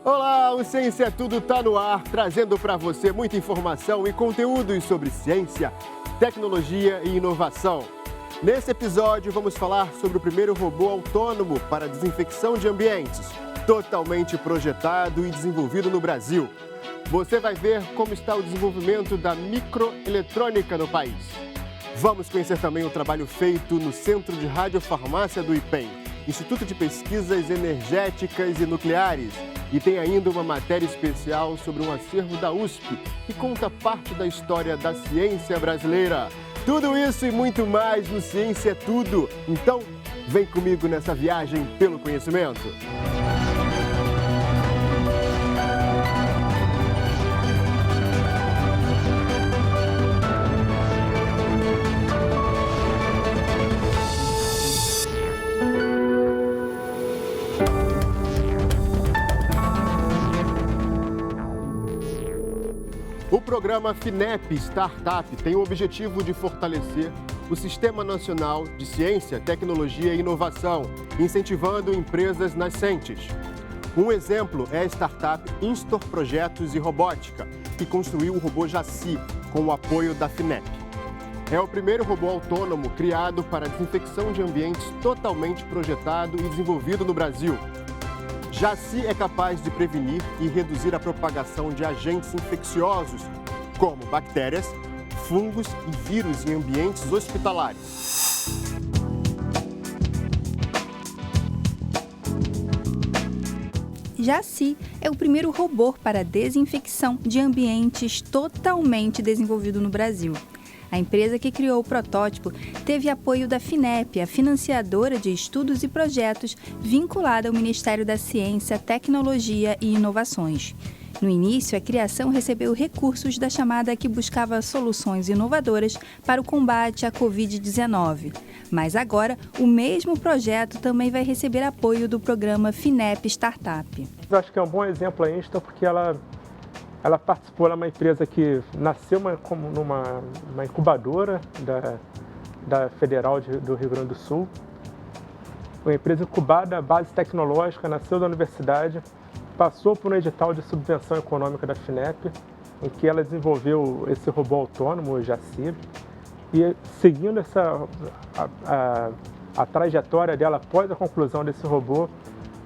Olá, o Ciência é Tudo tá no ar, trazendo para você muita informação e conteúdos sobre ciência, tecnologia e inovação. Nesse episódio, vamos falar sobre o primeiro robô autônomo para desinfecção de ambientes, totalmente projetado e desenvolvido no Brasil. Você vai ver como está o desenvolvimento da microeletrônica no país. Vamos conhecer também o trabalho feito no Centro de Radiofarmácia do IPEM, Instituto de Pesquisas Energéticas e Nucleares. E tem ainda uma matéria especial sobre um acervo da USP, que conta parte da história da ciência brasileira. Tudo isso e muito mais no Ciência é Tudo. Então, vem comigo nessa viagem pelo conhecimento. O programa FINEP Startup tem o objetivo de fortalecer o Sistema Nacional de Ciência, Tecnologia e Inovação, incentivando empresas nascentes. Um exemplo é a startup Instor Projetos e Robótica, que construiu o robô Jaci com o apoio da FINEP. É o primeiro robô autônomo criado para desinfecção de ambientes totalmente projetado e desenvolvido no Brasil. Jaci é capaz de prevenir e reduzir a propagação de agentes infecciosos, como bactérias, fungos e vírus em ambientes hospitalares. Jaci é o primeiro robô para desinfecção de ambientes totalmente desenvolvido no Brasil. A empresa que criou o protótipo teve apoio da FINEP, a financiadora de estudos e projetos vinculada ao Ministério da Ciência, Tecnologia e Inovações. No início, a criação recebeu recursos da chamada que buscava soluções inovadoras para o combate à Covid-19. Mas agora, o mesmo projeto também vai receber apoio do programa FINEP Startup. Eu acho que é um bom exemplo a Insta porque ela participou, ela é uma empresa que nasceu como numa incubadora da Federal do Rio Grande do Sul. Uma empresa incubada à base tecnológica, nasceu da universidade, passou por um edital de subvenção econômica da FINEP, em que ela desenvolveu esse robô autônomo, o Jaci, e seguindo a trajetória dela após a conclusão desse robô,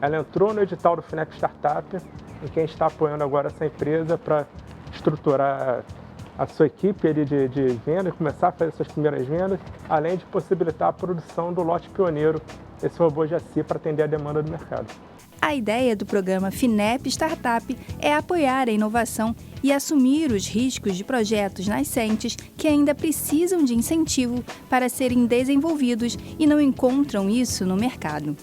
ela entrou no edital do FINEP Startup, em quem está apoiando agora essa empresa para estruturar a sua equipe de venda e começar a fazer suas primeiras vendas, além de possibilitar a produção do lote pioneiro desse robô Jaci para atender a demanda do mercado. A ideia do programa FINEP Startup é apoiar a inovação e assumir os riscos de projetos nascentes que ainda precisam de incentivo para serem desenvolvidos e não encontram isso no mercado.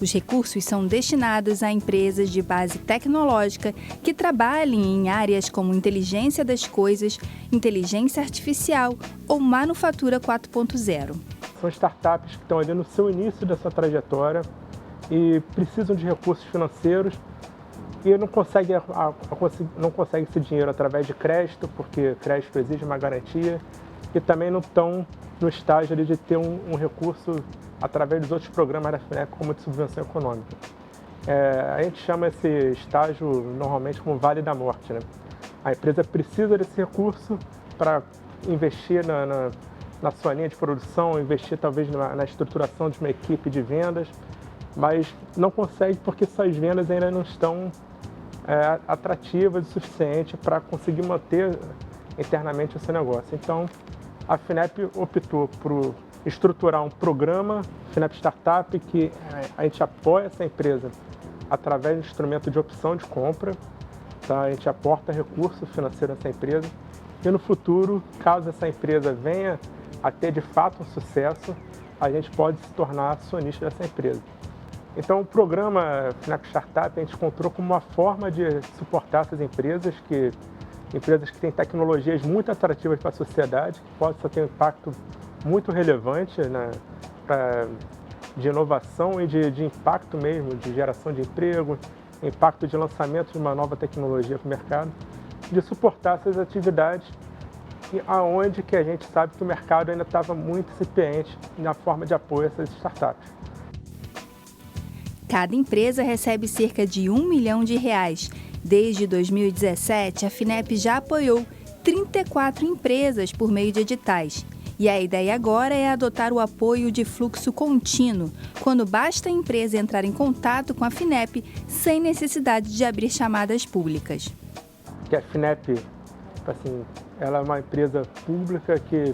Os recursos são destinados a empresas de base tecnológica que trabalhem em áreas como inteligência das coisas, inteligência artificial ou manufatura 4.0. São startups que estão ali no seu início dessa trajetória e precisam de recursos financeiros e não conseguem esse dinheiro através de crédito, porque crédito exige uma garantia, e também não estão no estágio ali de ter um recurso através dos outros programas da FINEP, como de subvenção econômica. A gente chama esse estágio normalmente como Vale da Morte, né? A empresa precisa desse recurso para investir na sua linha de produção, investir talvez na estruturação de uma equipe de vendas, mas não consegue porque suas vendas ainda não estão atrativas o suficiente para conseguir manter internamente o seu negócio. Então, a FINEP optou por estruturar um programa, FINEP Startup, que a gente apoia essa empresa através do instrumento de opção de compra, tá? A gente aporta recurso financeiro nessa empresa e no futuro, caso essa empresa venha a ter de fato um sucesso, a gente pode se tornar acionista dessa empresa. Então, o programa FINEP Startup a gente encontrou como uma forma de suportar essas empresas que têm tecnologias muito atrativas para a sociedade, que possam ter um impacto muito relevante de inovação e de impacto mesmo, de geração de emprego, impacto de lançamento de uma nova tecnologia para o mercado, de suportar essas atividades, aonde que a gente sabe que o mercado ainda estava muito incipiente na forma de apoio a essas startups. Cada empresa recebe cerca de R$ 1 milhão. Desde 2017, a FINEP já apoiou 34 empresas por meio de editais. E a ideia agora é adotar o apoio de fluxo contínuo, quando basta a empresa entrar em contato com a FINEP sem necessidade de abrir chamadas públicas. Que a FINEP, assim, ela é uma empresa pública que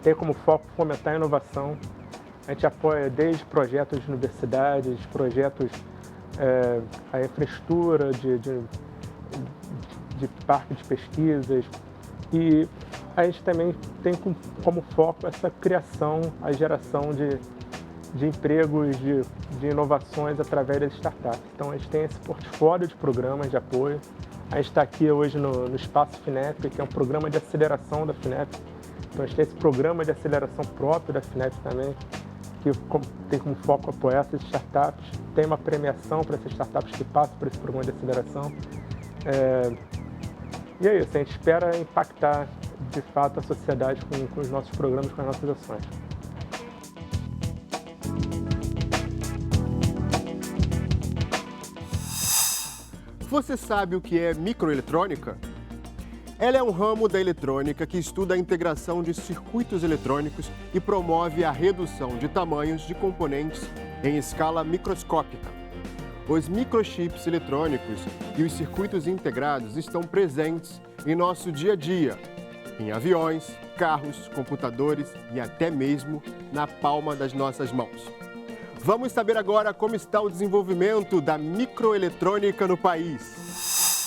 tem como foco fomentar a inovação. A gente apoia desde projetos de universidades, projetos, a infraestrutura de parque de pesquisas, e a gente também tem como foco essa criação, a geração de empregos, de inovações através das startups. Então a gente tem esse portfólio de programas de apoio. A gente está aqui hoje no Espaço FINEP, que é um programa de aceleração da FINEP. Então a gente tem esse programa de aceleração próprio da FINEP também, que tem como foco apoiar essas startups. Tem uma premiação para essas startups que passam por esse programa de aceleração. E é isso, a gente espera impactar de fato a sociedade com os nossos programas, com as nossas ações. Você sabe o que é microeletrônica? Ela é um ramo da eletrônica que estuda a integração de circuitos eletrônicos e promove a redução de tamanhos de componentes em escala microscópica. Os microchips eletrônicos e os circuitos integrados estão presentes em nosso dia a dia, em aviões, carros, computadores e até mesmo na palma das nossas mãos. Vamos saber agora como está o desenvolvimento da microeletrônica no país.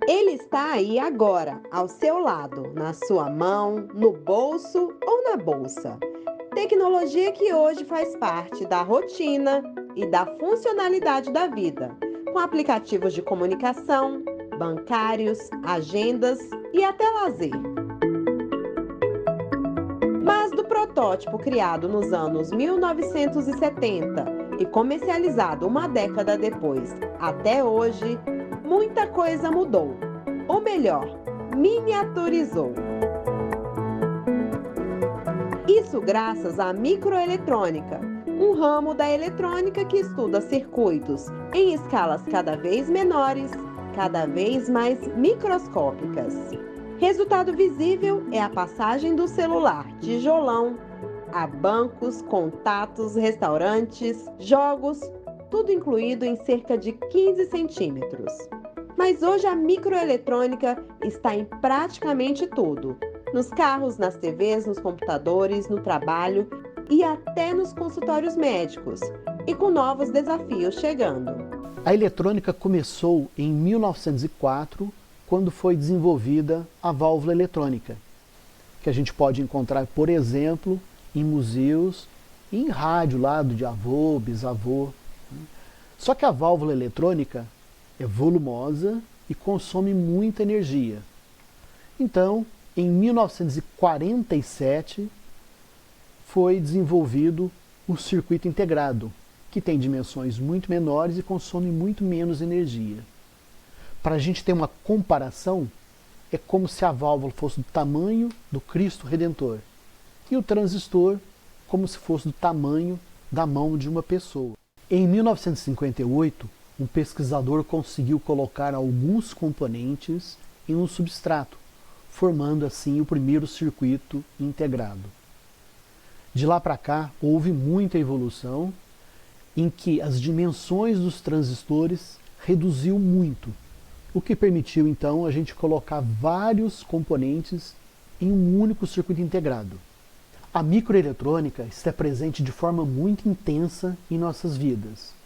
Ele está aí agora, ao seu lado, na sua mão, no bolso ou na bolsa. Tecnologia que hoje faz parte da rotina e da funcionalidade da vida, com aplicativos de comunicação, bancários, agendas e até lazer. Mas do protótipo criado nos anos 1970 e comercializado uma década depois até hoje, muita coisa mudou, ou melhor, miniaturizou. Isso graças à microeletrônica, um ramo da eletrônica que estuda circuitos em escalas cada vez menores, cada vez mais microscópicas. Resultado visível é a passagem do celular tijolão a bancos, contatos, restaurantes, jogos, tudo incluído em cerca de 15 centímetros. Mas hoje a microeletrônica está em praticamente tudo. Nos carros, nas TVs, nos computadores, no trabalho e até nos consultórios médicos, e com novos desafios chegando. A eletrônica começou em 1904, quando foi desenvolvida a válvula eletrônica, que a gente pode encontrar, por exemplo, em museus e em rádio lá de avô, bisavô. Só que a válvula eletrônica é volumosa e consome muita energia. Então, em 1947, foi desenvolvido o circuito integrado, que tem dimensões muito menores e consome muito menos energia. Para a gente ter uma comparação, é como se a válvula fosse do tamanho do Cristo Redentor e o transistor como se fosse do tamanho da mão de uma pessoa. Em 1958, um pesquisador conseguiu colocar alguns componentes em um substrato, formando assim o primeiro circuito integrado. De lá para cá, houve muita evolução, em que as dimensões dos transistores reduziu muito, o que permitiu então a gente colocar vários componentes em um único circuito integrado. A microeletrônica está presente de forma muito intensa em nossas vidas.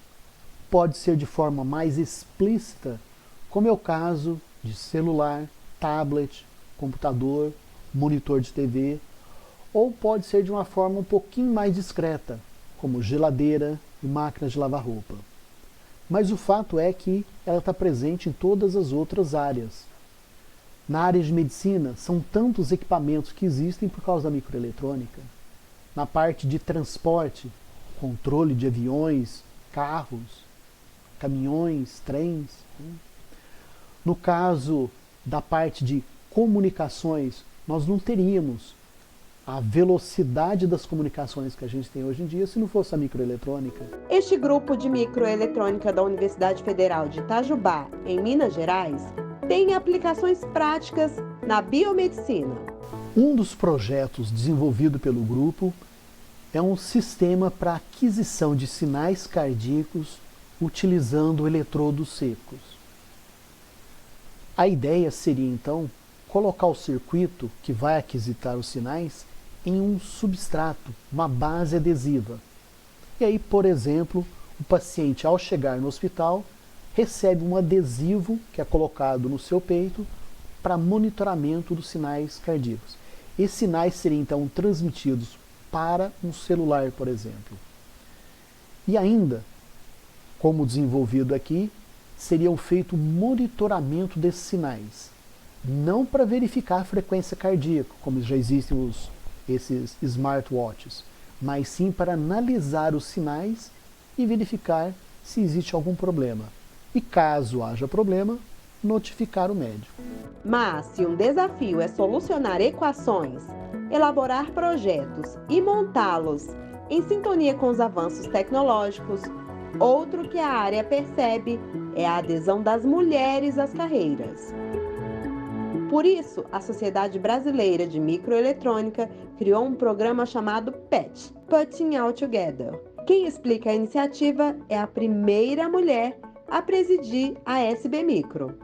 Pode ser de forma mais explícita, como é o caso de celular, tablet, computador, monitor de TV, ou pode ser de uma forma um pouquinho mais discreta, como geladeira e máquina de lavar roupa. Mas o fato é que ela está presente em todas as outras áreas. Na área de medicina, são tantos equipamentos que existem por causa da microeletrônica. Na parte de transporte, controle de aviões, carros, caminhões, trens. No caso da parte de comunicações, nós não teríamos a velocidade das comunicações que a gente tem hoje em dia se não fosse a microeletrônica. Este grupo de microeletrônica da Universidade Federal de Itajubá, em Minas Gerais, tem aplicações práticas na biomedicina. Um dos projetos desenvolvido pelo grupo é um sistema para aquisição de sinais cardíacos utilizando eletrodos secos. A ideia seria, então, colocar o circuito que vai aquisitar os sinais em um substrato, uma base adesiva. E aí, por exemplo, o paciente, ao chegar no hospital, recebe um adesivo que é colocado no seu peito para monitoramento dos sinais cardíacos. Esses sinais seriam, então, transmitidos para um celular, por exemplo. E ainda, como desenvolvido aqui, seria feito monitoramento desses sinais. Não para verificar a frequência cardíaca, como já existem esses smartwatches, mas sim para analisar os sinais e verificar se existe algum problema. E caso haja problema, notificar o médico. Mas se um desafio é solucionar equações, elaborar projetos e montá-los em sintonia com os avanços tecnológicos, outro que a área percebe é a adesão das mulheres às carreiras. Por isso, a Sociedade Brasileira de Microeletrônica criou um programa chamado PET, Putting All Together. Quem explica a iniciativa é a primeira mulher a presidir a SB Micro.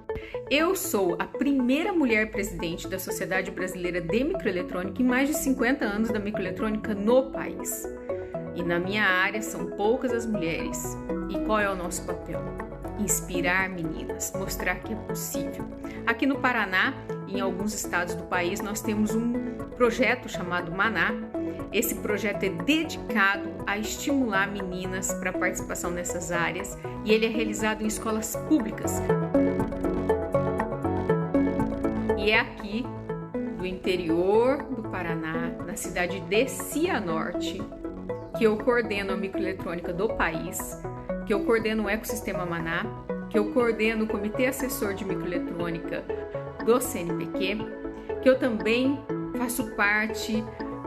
Eu sou a primeira mulher presidente da Sociedade Brasileira de Microeletrônica em mais de 50 anos da microeletrônica no país. E na minha área são poucas as mulheres. E qual é o nosso papel? Inspirar meninas, mostrar que é possível. Aqui no Paraná e em alguns estados do país nós temos um projeto chamado Maná. Esse projeto é dedicado a estimular meninas para a participação nessas áreas e ele é realizado em escolas públicas. E é aqui, do interior do Paraná, na cidade de Cianorte, que eu coordeno a microeletrônica do país, que eu coordeno o ecossistema Maná, que eu coordeno o Comitê Assessor de Microeletrônica do CNPq, que eu também faço parte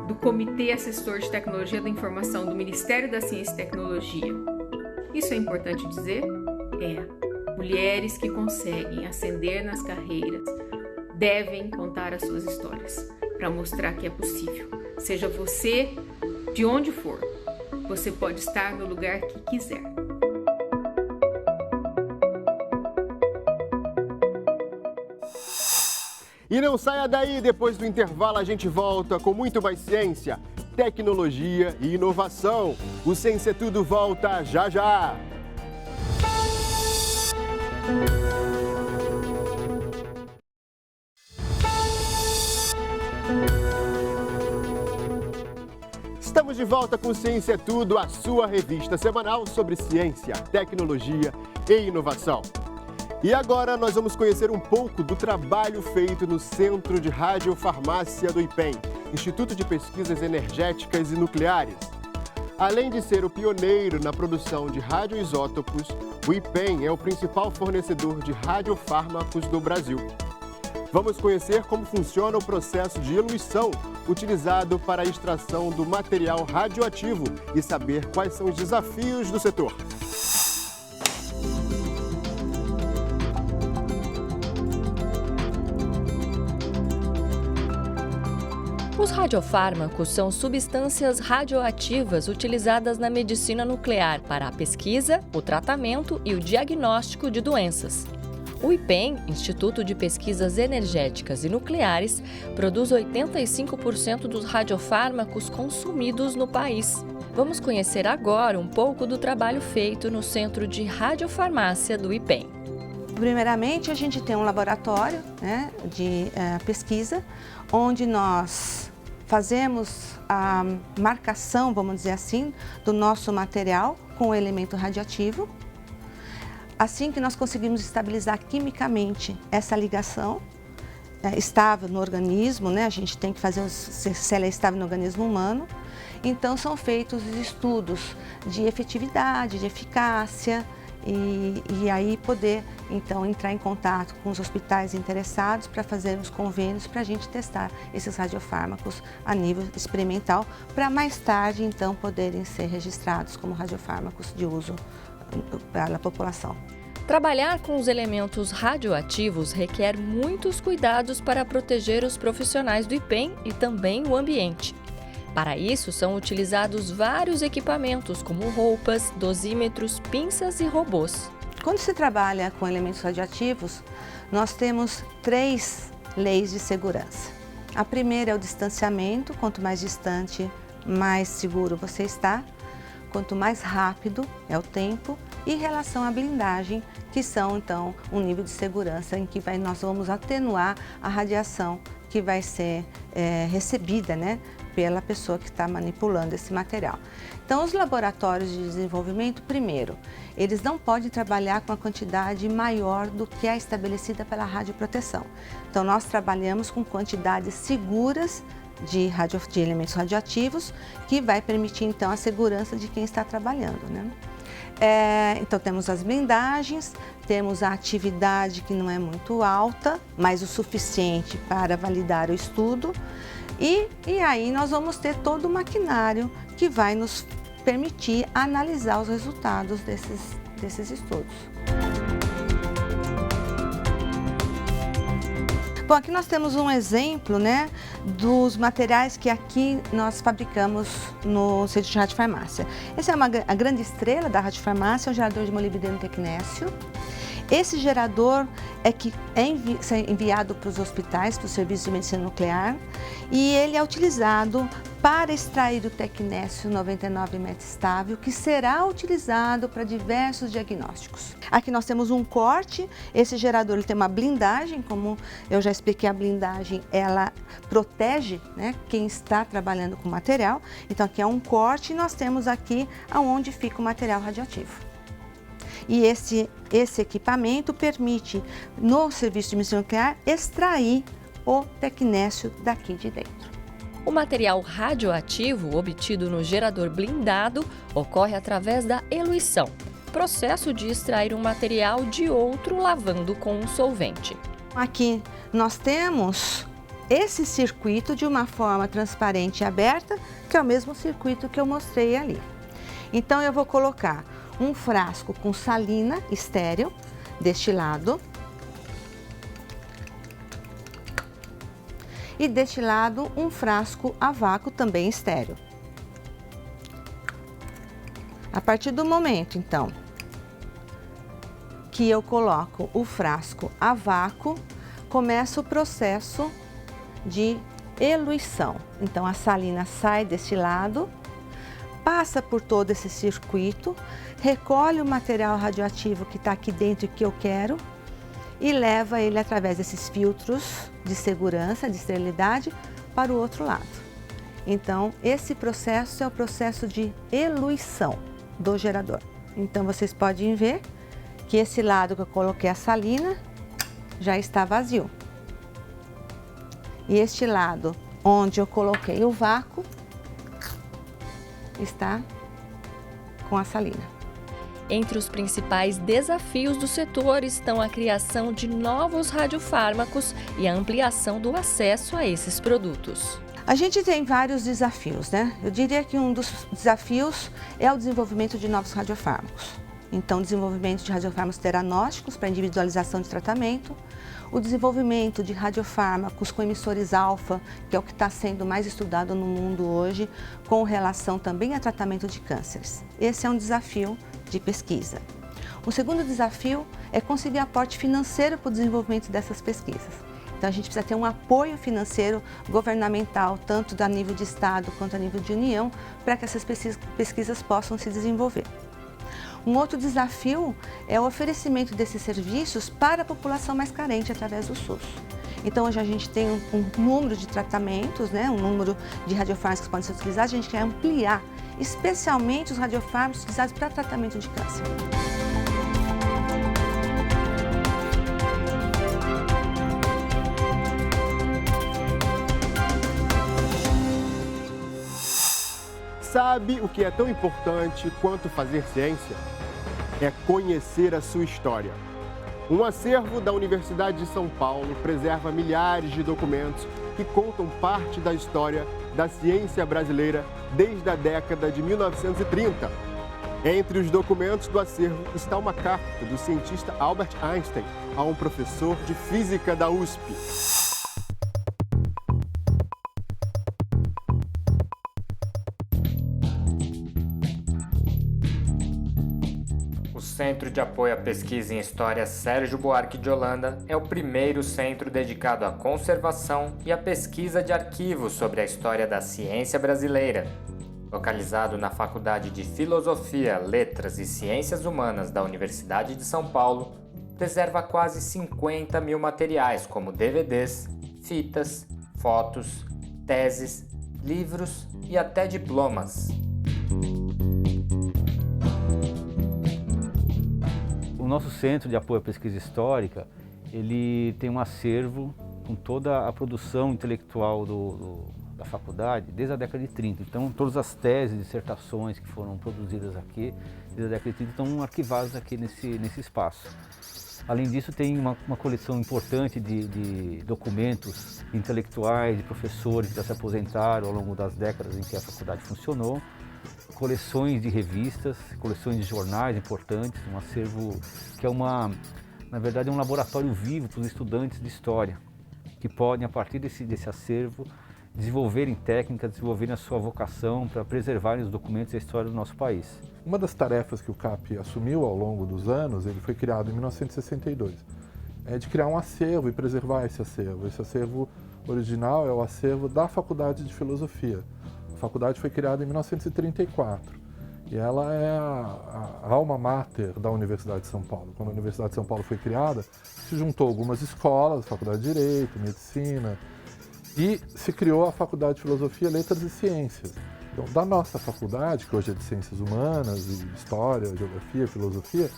do Comitê Assessor de Tecnologia da Informação do Ministério da Ciência e Tecnologia. Isso é importante dizer? É. Mulheres que conseguem ascender nas carreiras devem contar as suas histórias para mostrar que é possível. Seja você de onde for, você pode estar no lugar que quiser. E não saia daí, depois do intervalo a gente volta com muito mais ciência, tecnologia e inovação. O Ciência Tudo volta já já! Estamos de volta com Ciência Tudo, a sua revista semanal sobre ciência, tecnologia e inovação. E agora nós vamos conhecer um pouco do trabalho feito no Centro de Radiofarmácia do IPEM, Instituto de Pesquisas Energéticas e Nucleares. Além de ser o pioneiro na produção de radioisótopos, o IPEM é o principal fornecedor de radiofármacos do Brasil. Vamos conhecer como funciona o processo de eluição utilizado para a extração do material radioativo e saber quais são os desafios do setor. Os radiofármacos são substâncias radioativas utilizadas na medicina nuclear para a pesquisa, o tratamento e o diagnóstico de doenças. O IPEM, Instituto de Pesquisas Energéticas e Nucleares, produz 85% dos radiofármacos consumidos no país. Vamos conhecer agora um pouco do trabalho feito no Centro de Radiofarmácia do IPEM. Primeiramente, a gente tem um laboratório de pesquisa, onde nós fazemos a marcação, vamos dizer assim, do nosso material com o elemento radioativo. Assim que nós conseguimos estabilizar quimicamente essa ligação estável no organismo, a gente tem que fazer se ela é estável no organismo humano. Então, são feitos estudos de efetividade, de eficácia e aí poder, então, entrar em contato com os hospitais interessados para fazer os convênios para a gente testar esses radiofármacos a nível experimental, para mais tarde, então, poderem ser registrados como radiofármacos de uso para a população. Trabalhar com os elementos radioativos requer muitos cuidados para proteger os profissionais do IPEM e também o ambiente. Para isso, são utilizados vários equipamentos, como roupas, dosímetros, pinças e robôs. Quando se trabalha com elementos radioativos, nós temos 3 leis de segurança. A primeira é o distanciamento. Quanto mais distante, mais seguro você está. Quanto mais rápido é o tempo. E em relação à blindagem, que são, então, um nível de segurança em que nós vamos atenuar a radiação que vai ser recebida, né, pela pessoa que está manipulando esse material. Então, os laboratórios de desenvolvimento, primeiro, eles não podem trabalhar com a quantidade maior do que é estabelecida pela radioproteção. Então, nós trabalhamos com quantidades seguras de elementos radioativos, que vai permitir, então, a segurança de quem está trabalhando, né? Então, temos as blindagens, temos a atividade que não é muito alta, mas o suficiente para validar o estudo. E aí nós vamos ter todo o maquinário que vai nos permitir analisar os resultados desses estudos. Bom, aqui nós temos um exemplo, né, dos materiais que aqui nós fabricamos no Centro de Radiofarmácia. Essa é a grande estrela da radiofarmácia, é um gerador de molibdeno tecnécio. Esse gerador é enviado para os hospitais, para o Serviço de Medicina Nuclear, e ele é utilizado para extrair o tecnécio 99 metastável, que será utilizado para diversos diagnósticos. Aqui nós temos um corte. Esse gerador ele tem uma blindagem, como eu já expliquei, a blindagem ela protege, né, quem está trabalhando com o material. Então aqui é um corte e nós temos aqui aonde fica o material radioativo. E esse equipamento permite, no Serviço de Medicina Nuclear, extrair o tecnécio daqui de dentro. O material radioativo obtido no gerador blindado ocorre através da eluição, processo de extrair um material de outro lavando com um solvente. Aqui nós temos esse circuito de uma forma transparente e aberta, que é o mesmo circuito que eu mostrei ali. Então eu vou colocar um frasco com salina estéril deste lado e deste lado um frasco a vácuo também estéril. A partir do momento, então, que eu coloco o frasco a vácuo, começa o processo de eluição. Então a salina sai deste lado, passa por todo esse circuito, recolhe o material radioativo que está aqui dentro e que eu quero e leva ele através desses filtros de segurança, de esterilidade, para o outro lado. Então, esse processo é o processo de eluição do gerador. Então, vocês podem ver que esse lado que eu coloquei a salina já está vazio. E este lado onde eu coloquei o vácuo está com a salina. Entre os principais desafios do setor estão a criação de novos radiofármacos e a ampliação do acesso a esses produtos. A gente tem vários desafios, né? Eu diria que um dos desafios é o desenvolvimento de novos radiofármacos. Então, desenvolvimento de radiofármacos teranósticos para individualização de tratamento, o desenvolvimento de radiofármacos com emissores alfa, que é o que está sendo mais estudado no mundo hoje, com relação também a tratamento de cânceres. Esse é um desafio de pesquisa. O segundo desafio é conseguir aporte financeiro para o desenvolvimento dessas pesquisas. Então, a gente precisa ter um apoio financeiro governamental, tanto a nível de Estado quanto a nível de União, para que essas pesquisas possam se desenvolver. Um outro desafio é o oferecimento desses serviços para a população mais carente através do SUS. Então, hoje a gente tem um número de tratamentos, né, um número de radiofármacos que podem ser utilizados, a gente quer ampliar, especialmente os radiofármacos utilizados para tratamento de câncer. Sabe o que é tão importante quanto fazer ciência? é conhecer a sua história. Um acervo da Universidade de São Paulo preserva milhares de documentos que contam parte da história da ciência brasileira desde a década de 1930. Entre os documentos do acervo está uma carta do cientista Albert Einstein a um professor de física da USP. O Centro de Apoio à Pesquisa em História Sérgio Buarque de Holanda é o primeiro centro dedicado à conservação e à pesquisa de arquivos sobre a história da ciência brasileira. Localizado na Faculdade de Filosofia, Letras e Ciências Humanas da Universidade de São Paulo, preserva quase 50 mil materiais como DVDs, fitas, fotos, teses, livros e até diplomas. O nosso Centro de Apoio à Pesquisa Histórica, ele tem um acervo com toda a produção intelectual da faculdade desde a década de 30. Então, todas as teses, dissertações que foram produzidas aqui desde a década de 30 estão arquivadas aqui nesse espaço. Além disso, tem uma coleção importante de documentos intelectuais, de professores que já se aposentaram ao longo das décadas em que a faculdade funcionou, coleções de revistas, coleções de jornais importantes, um acervo que é na verdade, um laboratório vivo para os estudantes de história, que podem, a partir desse acervo, desenvolverem técnicas, desenvolverem a sua vocação para preservarem os documentos e a história do nosso país. Uma das tarefas que o CAP assumiu ao longo dos anos, ele foi criado em 1962, é de criar um acervo e preservar esse acervo. Esse acervo original é o acervo da Faculdade de Filosofia. A faculdade foi criada em 1934 e ela é a alma mater da Universidade de São Paulo. Quando a Universidade de São Paulo foi criada, se juntou algumas escolas, Faculdade de Direito, Medicina, e se criou a Faculdade de Filosofia, Letras e Ciências. Então, da nossa faculdade, que hoje é de Ciências Humanas, e História, Geografia, Filosofia,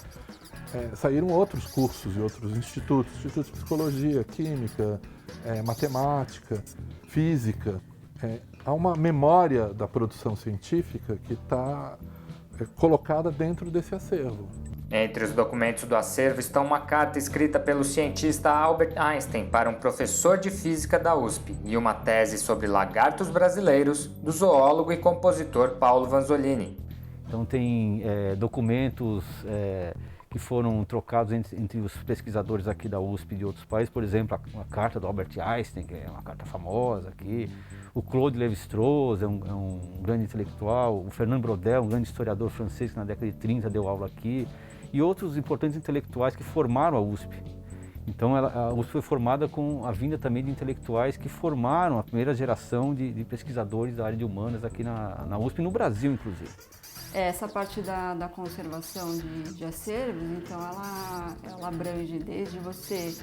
saíram outros cursos e outros institutos de Psicologia, Química, Matemática, Física. Há uma memória da produção científica que está colocada dentro desse acervo. Entre os documentos do acervo estão uma carta escrita pelo cientista Albert Einstein para um professor de física da USP e uma tese sobre lagartos brasileiros do zoólogo e compositor Paulo Vanzolini. Então tem documentos que foram trocados entre os pesquisadores aqui da USP e de outros países, por exemplo, a carta do Albert Einstein, que é uma carta famosa aqui, o Claude Lévi-Strauss é um grande intelectual, o Fernand Braudel, um grande historiador francês que na década de 30 deu aula aqui, e outros importantes intelectuais que formaram a USP. Então a USP foi formada com a vinda também de intelectuais que formaram a primeira geração de pesquisadores da área de humanas aqui na USP, no Brasil inclusive. Essa parte da conservação de acervos, então ela abrange desde você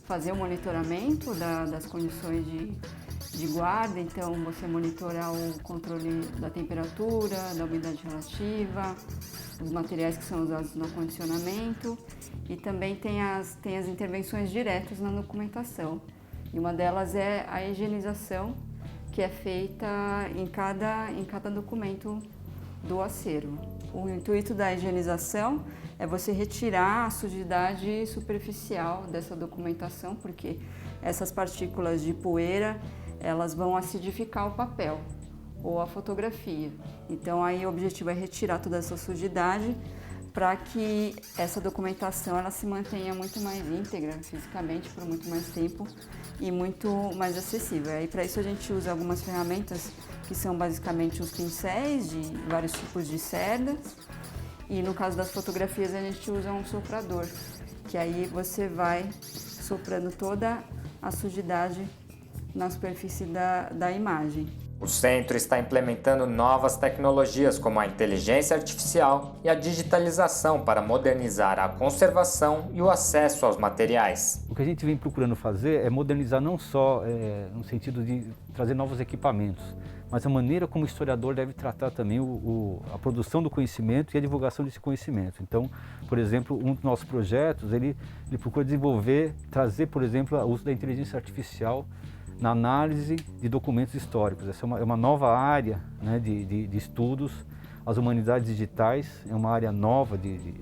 fazer o monitoramento das condições de guarda, então você monitorar o controle da temperatura, da umidade relativa, os materiais que são usados no acondicionamento, e também tem as intervenções diretas na documentação. E uma delas é a higienização, que é feita em cada documento do acervo. O intuito da higienização é você retirar a sujidade superficial dessa documentação, porque essas partículas de poeira, elas vão acidificar o papel ou a fotografia. Então aí o objetivo é retirar toda essa sujidade para que essa documentação ela se mantenha muito mais íntegra fisicamente por muito mais tempo e muito mais acessível. Aí para isso a gente usa algumas ferramentas que são basicamente os pincéis de vários tipos de cerdas, e no caso das fotografias a gente usa um soprador, que aí você vai soprando toda a sujidade na superfície da imagem. O centro está implementando novas tecnologias como a inteligência artificial e a digitalização para modernizar a conservação e o acesso aos materiais. O que a gente vem procurando fazer é modernizar não só no sentido de trazer novos equipamentos, mas a maneira como o historiador deve tratar também a produção do conhecimento e a divulgação desse conhecimento. Então, por exemplo, um dos nossos projetos, ele procura trazer, por exemplo, o uso da inteligência artificial na análise de documentos históricos. Essa é uma nova área, né, de estudos. As humanidades digitais é uma área nova de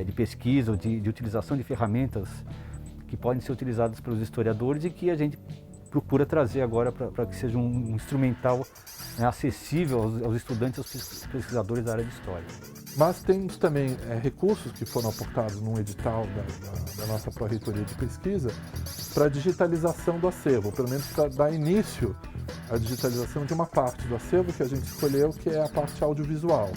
de pesquisa ou de utilização de ferramentas que podem ser utilizadas pelos historiadores e que a gente procura trazer agora para que seja um instrumental, né, acessível aos estudantes e aos pesquisadores da área de História. Mas temos também recursos que foram aportados num edital da nossa Pró-Reitoria de Pesquisa para a digitalização do acervo, pelo menos para dar início à digitalização de uma parte do acervo que a gente escolheu, que é a parte audiovisual.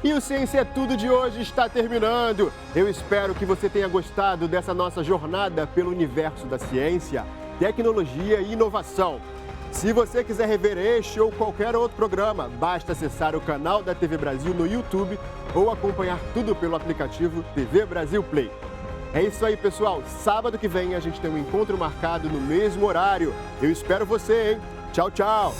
E o Ciência é Tudo de hoje está terminando. Eu espero que você tenha gostado dessa nossa jornada pelo universo da ciência, tecnologia e inovação. Se você quiser rever este ou qualquer outro programa, basta acessar o canal da TV Brasil no YouTube ou acompanhar tudo pelo aplicativo TV Brasil Play. É isso aí, pessoal. Sábado que vem a gente tem um encontro marcado no mesmo horário. Eu espero você, hein? Tchau, tchau!